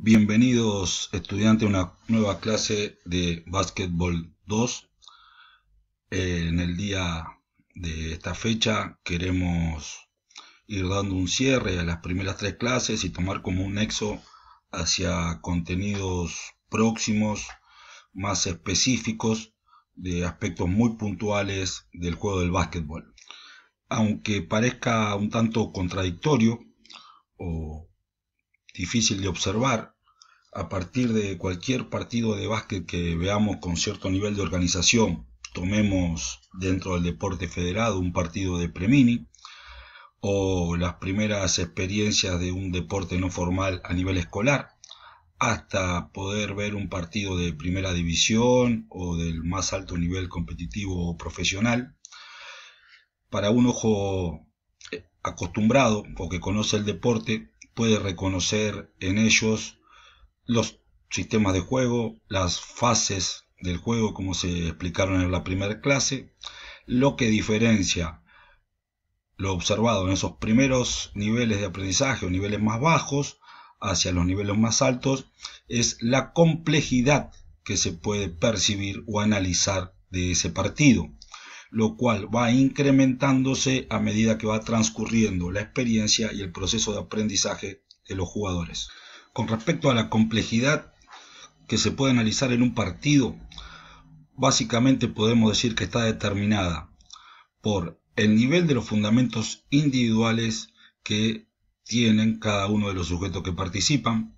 Bienvenidos estudiantes a una nueva clase de Básquetbol 2. En el día de esta fecha queremos ir dando un cierre a las primeras tres clases y tomar como un nexo hacia contenidos próximos, más específicos, de aspectos muy puntuales del juego del básquetbol. Aunque parezca un tanto contradictorio o difícil de observar, a partir de cualquier partido de básquet que veamos con cierto nivel de organización, tomemos dentro del deporte federado un partido de Premini, o las primeras experiencias de un deporte no formal a nivel escolar, hasta poder ver un partido de primera división o del más alto nivel competitivo o profesional. Para un ojo acostumbrado o que conoce el deporte, puede reconocer en ellos los sistemas de juego, las fases del juego como se explicaron en la primera clase, lo que diferencia lo observado en esos primeros niveles de aprendizaje o niveles más bajos hacia los niveles más altos es la complejidad que se puede percibir o analizar de ese partido, lo cual va incrementándose a medida que va transcurriendo la experiencia y el proceso de aprendizaje de los jugadores. Con respecto a la complejidad que se puede analizar en un partido, básicamente podemos decir que está determinada por el nivel de los fundamentos individuales que tienen cada uno de los sujetos que participan,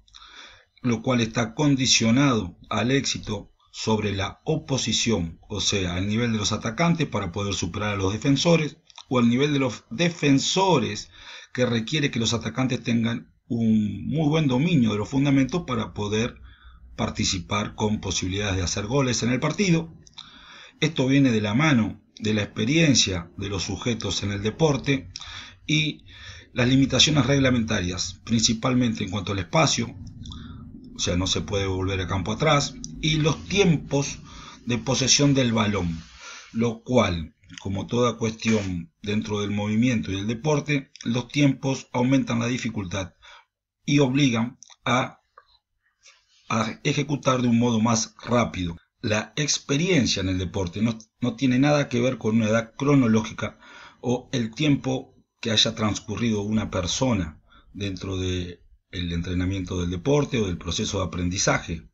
lo cual está condicionado al éxito sobre la oposición, o sea, el nivel de los atacantes para poder superar a los defensores, o el nivel de los defensores que requiere que los atacantes tengan un muy buen dominio de los fundamentos para poder participar con posibilidades de hacer goles en el partido. Esto viene de la mano de la experiencia de los sujetos en el deporte y las limitaciones reglamentarias, principalmente en cuanto al espacio, o sea, no se puede volver a campo atrás, y los tiempos de posesión del balón, lo cual, como toda cuestión dentro del movimiento y del deporte, los tiempos aumentan la dificultad y obligan a ejecutar de un modo más rápido. La experiencia en el deporte no tiene nada que ver con una edad cronológica o el tiempo que haya transcurrido una persona dentro del entrenamiento del deporte o del proceso de aprendizaje,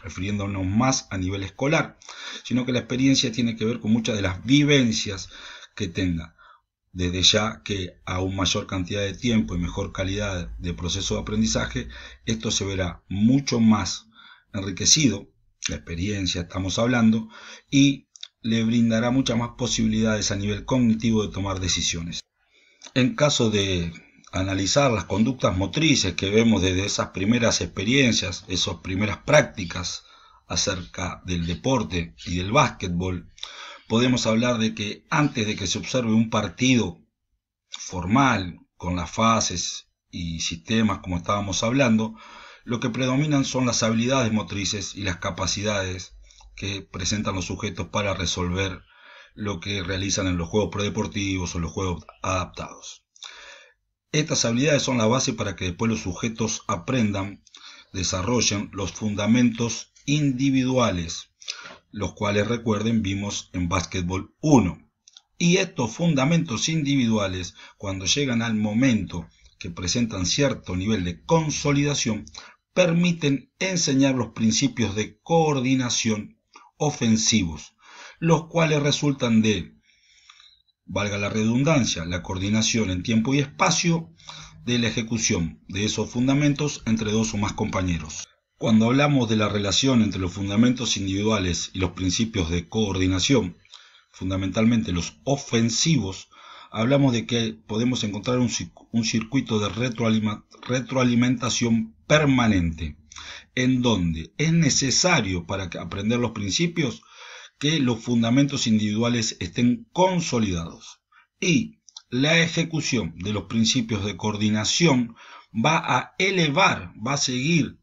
refiriéndonos más a nivel escolar, sino que la experiencia tiene que ver con muchas de las vivencias que tenga. Desde ya que a una mayor cantidad de tiempo y mejor calidad de proceso de aprendizaje, esto se verá mucho más enriquecido, la experiencia estamos hablando, y le brindará muchas más posibilidades a nivel cognitivo de tomar decisiones. En caso de analizar las conductas motrices que vemos desde esas primeras experiencias, esas primeras prácticas acerca del deporte y del básquetbol, podemos hablar de que antes de que se observe un partido formal, con las fases y sistemas como estábamos hablando, lo que predominan son las habilidades motrices y las capacidades que presentan los sujetos para resolver lo que realizan en los juegos predeportivos o los juegos adaptados. Estas habilidades son la base para que después los sujetos aprendan, desarrollen los fundamentos individuales, los cuales, recuerden, vimos en Básquetbol 1. Y estos fundamentos individuales, cuando llegan al momento que presentan cierto nivel de consolidación, permiten enseñar los principios de coordinación ofensivos, los cuales resultan de, valga la redundancia, la coordinación en tiempo y espacio de la ejecución de esos fundamentos entre dos o más compañeros. Cuando hablamos de la relación entre los fundamentos individuales y los principios de coordinación, fundamentalmente los ofensivos, hablamos de que podemos encontrar un circuito de retroalimentación permanente, en donde es necesario para aprender los principios que los fundamentos individuales estén consolidados. Y la ejecución de los principios de coordinación va a elevar, va a seguir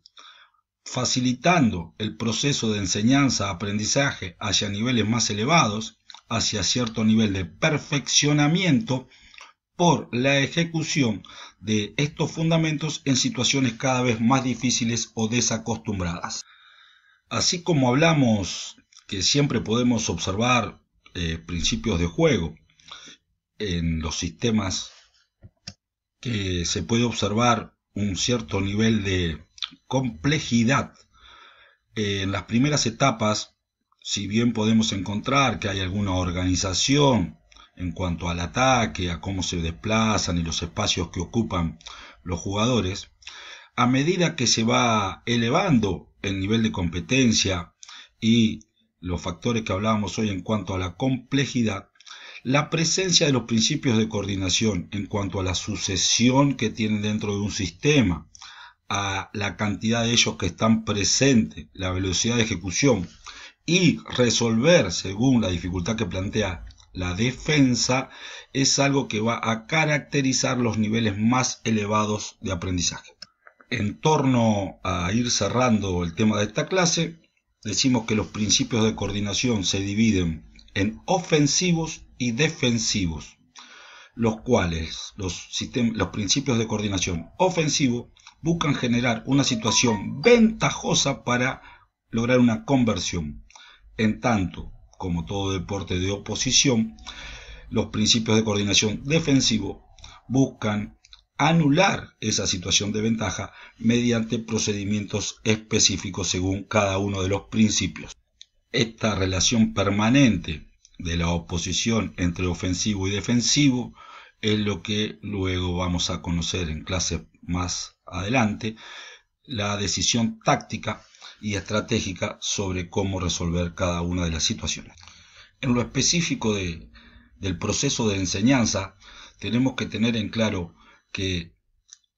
facilitando el proceso de enseñanza-aprendizaje hacia niveles más elevados, hacia cierto nivel de perfeccionamiento, por la ejecución de estos fundamentos en situaciones cada vez más difíciles o desacostumbradas. Así como hablamos que siempre podemos observar principios de juego en los sistemas, que se puede observar un cierto nivel de complejidad en las primeras etapas. Si bien podemos encontrar que hay alguna organización en cuanto al ataque, a cómo se desplazan y los espacios que ocupan los jugadores, a medida que se va elevando el nivel de competencia y los factores que hablábamos hoy en cuanto a la complejidad, la presencia de los principios de coordinación en cuanto a la sucesión que tienen dentro de un sistema, a la cantidad de ellos que están presentes, la velocidad de ejecución y resolver según la dificultad que plantea la defensa, es algo que va a caracterizar los niveles más elevados de aprendizaje. En torno a ir cerrando el tema de esta clase, decimos que los principios de coordinación se dividen en ofensivos y defensivos, los cuales los principios de coordinación ofensivos buscan generar una situación ventajosa para lograr una conversión. En tanto, como todo deporte de oposición, los principios de coordinación defensivo buscan anular esa situación de ventaja mediante procedimientos específicos según cada uno de los principios. Esta relación permanente de la oposición entre ofensivo y defensivo es lo que luego vamos a conocer en clases más adelante, la decisión táctica y estratégica sobre cómo resolver cada una de las situaciones. En lo específico del proceso de enseñanza, tenemos que tener en claro que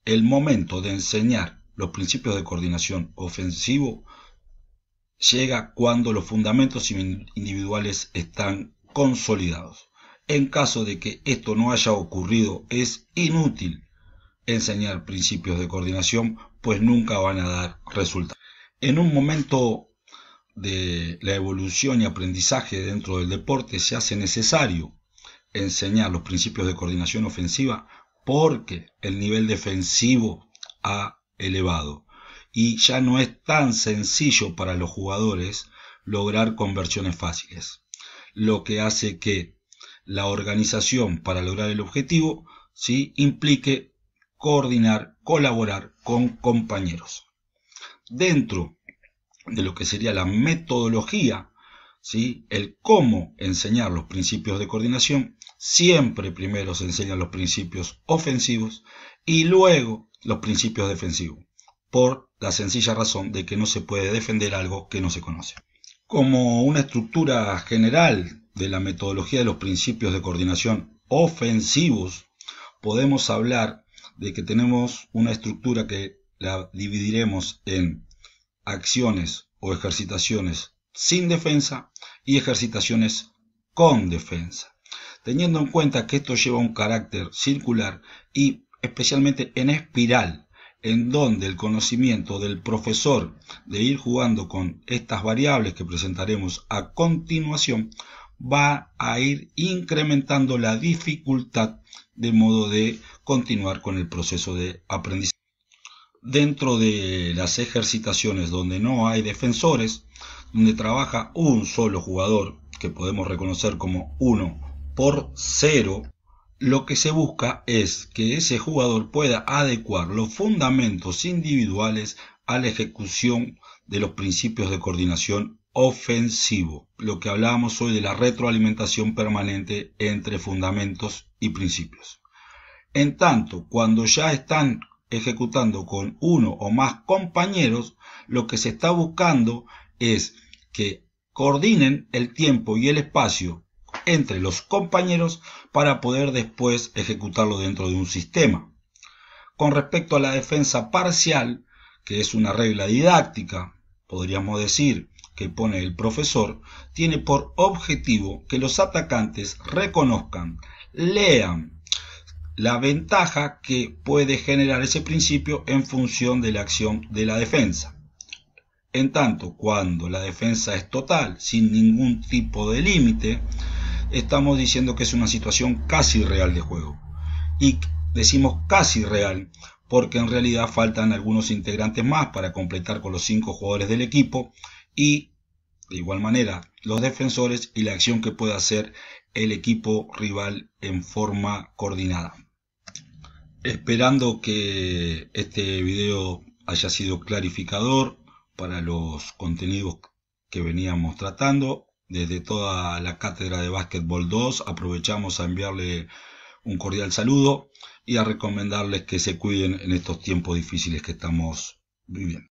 el momento de enseñar los principios de coordinación ofensivo llega cuando los fundamentos individuales están consolidados. En caso de que esto no haya ocurrido, es inútil enseñar principios de coordinación, pues nunca van a dar resultados. En un momento de la evolución y aprendizaje dentro del deporte se hace necesario enseñar los principios de coordinación ofensiva porque el nivel defensivo ha elevado y ya no es tan sencillo para los jugadores lograr conversiones fáciles, lo que hace que la organización para lograr el objetivo ¿sí? implique coordinar, colaborar con compañeros. Dentro de lo que sería la metodología, ¿sí? el cómo enseñar los principios de coordinación, siempre primero se enseñan los principios ofensivos y luego los principios defensivos, por la sencilla razón de que no se puede defender algo que no se conoce. Como una estructura general de la metodología de los principios de coordinación ofensivos, podemos hablar de que tenemos una estructura que la dividiremos en acciones o ejercitaciones sin defensa y ejercitaciones con defensa, teniendo en cuenta que esto lleva un carácter circular y especialmente en espiral, en donde el conocimiento del profesor de ir jugando con estas variables que presentaremos a continuación va a ir incrementando la dificultad de modo de continuar con el proceso de aprendizaje. Dentro de las ejercitaciones donde no hay defensores, donde trabaja un solo jugador, que podemos reconocer como 1 por 0, lo que se busca es que ese jugador pueda adecuar los fundamentos individuales a la ejecución de los principios de coordinación ofensivo, lo que hablábamos hoy de la retroalimentación permanente entre fundamentos y principios. En tanto, cuando ya están ejecutando con uno o más compañeros, lo que se está buscando es que coordinen el tiempo y el espacio entre los compañeros para poder después ejecutarlo dentro de un sistema. Con respecto a la defensa parcial, que es una regla didáctica, podríamos decir, que pone el profesor, tiene por objetivo que los atacantes reconozcan, lean la ventaja que puede generar ese principio en función de la acción de la defensa. En tanto, cuando la defensa es total, sin ningún tipo de límite, estamos diciendo que es una situación casi real de juego. y decimos casi real, porque en realidad faltan algunos integrantes más para completar con los 5 jugadores del equipo y de igual manera los defensores y la acción que puede hacer el equipo rival en forma coordinada. Esperando que este video haya sido clarificador para los contenidos que veníamos tratando. Desde toda la cátedra de Básquetbol 2 aprovechamos a enviarle un cordial saludo y a recomendarles que se cuiden en estos tiempos difíciles que estamos viviendo.